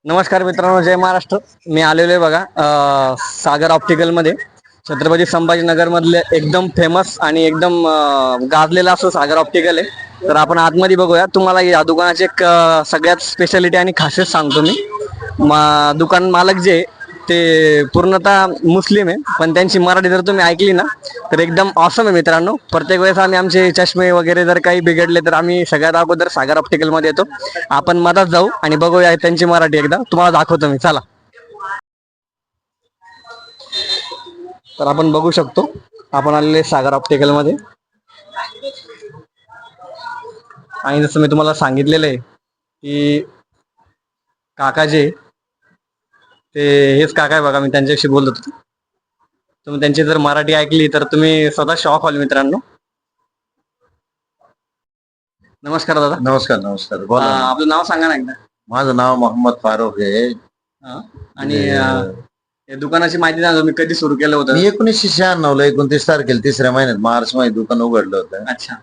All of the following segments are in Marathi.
नमस्कार मित्रांनो, जय महाराष्ट्र. मी आलेलो आहे बघा सागर ऑप्टिकलमध्ये. छत्रपती संभाजीनगर मधले एकदम फेमस आणि एकदम गाजलेला असं सागर ऑप्टिकल आहे. तर आपण आतमध्ये बघूया. तुम्हाला या दुकानाचे एक सगळ्यात स्पेशालिटी आणि खासियत सांगतो मी. दुकान मालक जे ते पूर्णतः मुस्लिम आहे, पण त्यांची मराठी जर तुम्ही ऐकली ना तर एकदम ऑसम आहे मित्रांनो. प्रत्येक वेळेस आम्ही आमचे चष्मे वगैरे जर काही बिघडले तर आम्ही सगळ्यात अगोदर सागर ऑप्टिकल मध्ये येतो. आपण मधात जाऊ आणि बघूया त्यांची मराठी एकदा तुम्हाला दाखवतो मी. चला. तर आपण बघू शकतो, आपण आलेले सागर ऑप्टिकल मध्ये. आणि जसं मी तुम्हाला सांगितलेलं आहे की काका जे ते हेच काका आहे बघा. मी त्यांच्याशी बोलत होतो. तुम्ही त्यांची जर मराठी ऐकली तर तुम्ही स्वतः शॉक व्हाल मित्रांनो. नमस्कार दादा. नमस्कार नमस्कार. बोला ना. आपलं नाव सांगा ना एकदा. माझं नाव मोहम्मद फारुख आहे. आणि या दुकानाची माहिती सांगा, तुम्ही कधी सुरू केलं होतं? मी 1996 ला 29 तारखेला 3ऱ्या महिन्यात मार्च मध्ये दुकान उघडलं होतं. अच्छा.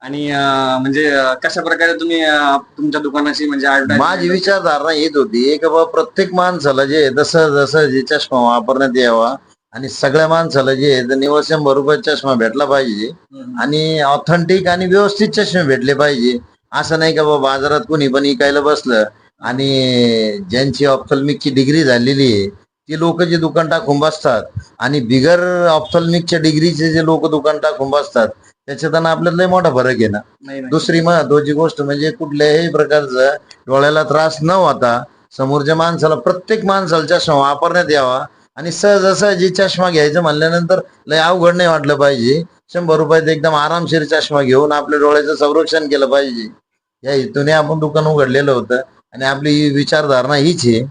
आणि म्हणजे कशा प्रकारे तुम्ही तुमच्या दुकानाची म्हणजे माझी विचारधारणा हीच होती की बाबा प्रत्येक माणसाला जे जसं जसं जे चष्मा वापरण्यात यावा आणि सगळ्या माणसाला जे निव्वळ 100 रुपये चष्मा भेटला पाहिजे आणि ऑथेंटिक आणि व्यवस्थित चष्मे भेटले पाहिजे. असं नाही का बाबा बाजारात कोणी पण इकायला बसलं आणि ज्यांची ऑप्थल्मिकची डिग्री झालेली आहे ती लोक जे दुकान टाकून बसतात आणि बिगर ऑप्थल्मिकच्या डिग्रीचे जे लोक दुकान टाकून बसतात त्याच्यात आपल्याला लय मोठा फरक आहे ना. दुसरी महत्वाची गोष्ट म्हणजे कुठल्याही प्रकारचा डोळ्याला त्रास न होता समोरच्या माणसाला प्रत्येक माणसाला चष्मा वापरण्यात यावा आणि सहजासहजी चष्मा घ्यायचं म्हणल्यानंतर लय अवघड नाही वाटलं पाहिजे. 100 रुपयात एकदम आरामशीर चष्मा घेऊन आपल्या डोळ्याचं संरक्षण केलं पाहिजे या हेतूने आपण दुकान उघडलेलं होतं. आणि आपली विचारधारणा हीच आहे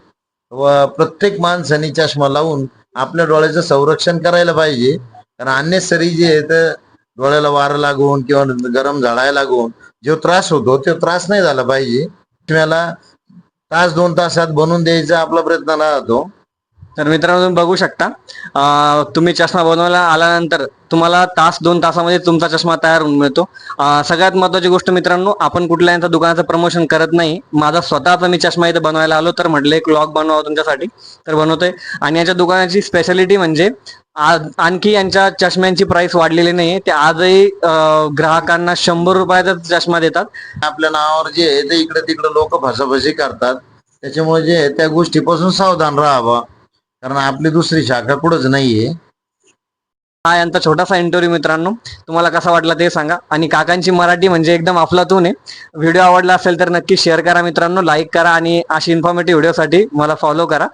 व प्रत्येक माणसाने चष्मा लावून आपल्या डोळ्याचं संरक्षण करायला पाहिजे. कारण अनेसरी जे आहे तर डोळ्याला वारं लागून किंवा गरम झाडायला लागून जो त्रास होतो तो त्रास नाही झाला पाहिजे. तुम्हाला तास 2 तासात बनवून द्यायचा आपला प्रयत्न राहतो. तर मित्रांनो, तुम्ही बघू शकता, तुम्ही चष्मा बनवायला आल्यानंतर तुम्हाला तास 2 तासामध्ये तुमचा चष्मा तयार होऊन मिळतो. सगळ्यात महत्वाची गोष्ट मित्रांनो, आपण कुठल्या यांचा दुकानाचं प्रमोशन करत नाही. माझा स्वतःचा मी चष्मा इथे बनवायला आलो तर म्हटलं एक व्लॉग बनवावं तुमच्यासाठी, तर बनवतोय. आणि यांच्या दुकानाची स्पेशालिटी म्हणजे आणखी यांच्या चष्म्यांची प्राइस वाढलेली नाही. ते आजही ग्राहकांना 100 रुपयाचा चष्मा देतात. आपल्या नावावर जे आहे ते इकडे तिकडे लोक फसाफसी करतात. त्याच्यामुळे जे त्या गोष्टीपासून सावधान राहावं, कारण आपली दुसरी शाखा कुठंच नाहीये. हा यांचा छोटासा इंटरव्ह्यू मित्रांनो. तुम्हाला कसा वाटला ते सांगा. आणि काकांची मराठी म्हणजे एकदम अफलातून आहे. व्हिडिओ आवडला असेल तर नक्की शेअर करा मित्रांनो, लाईक करा आणि अशी इन्फॉर्मेटिव्ह व्हिडिओसाठी मला फॉलो करा.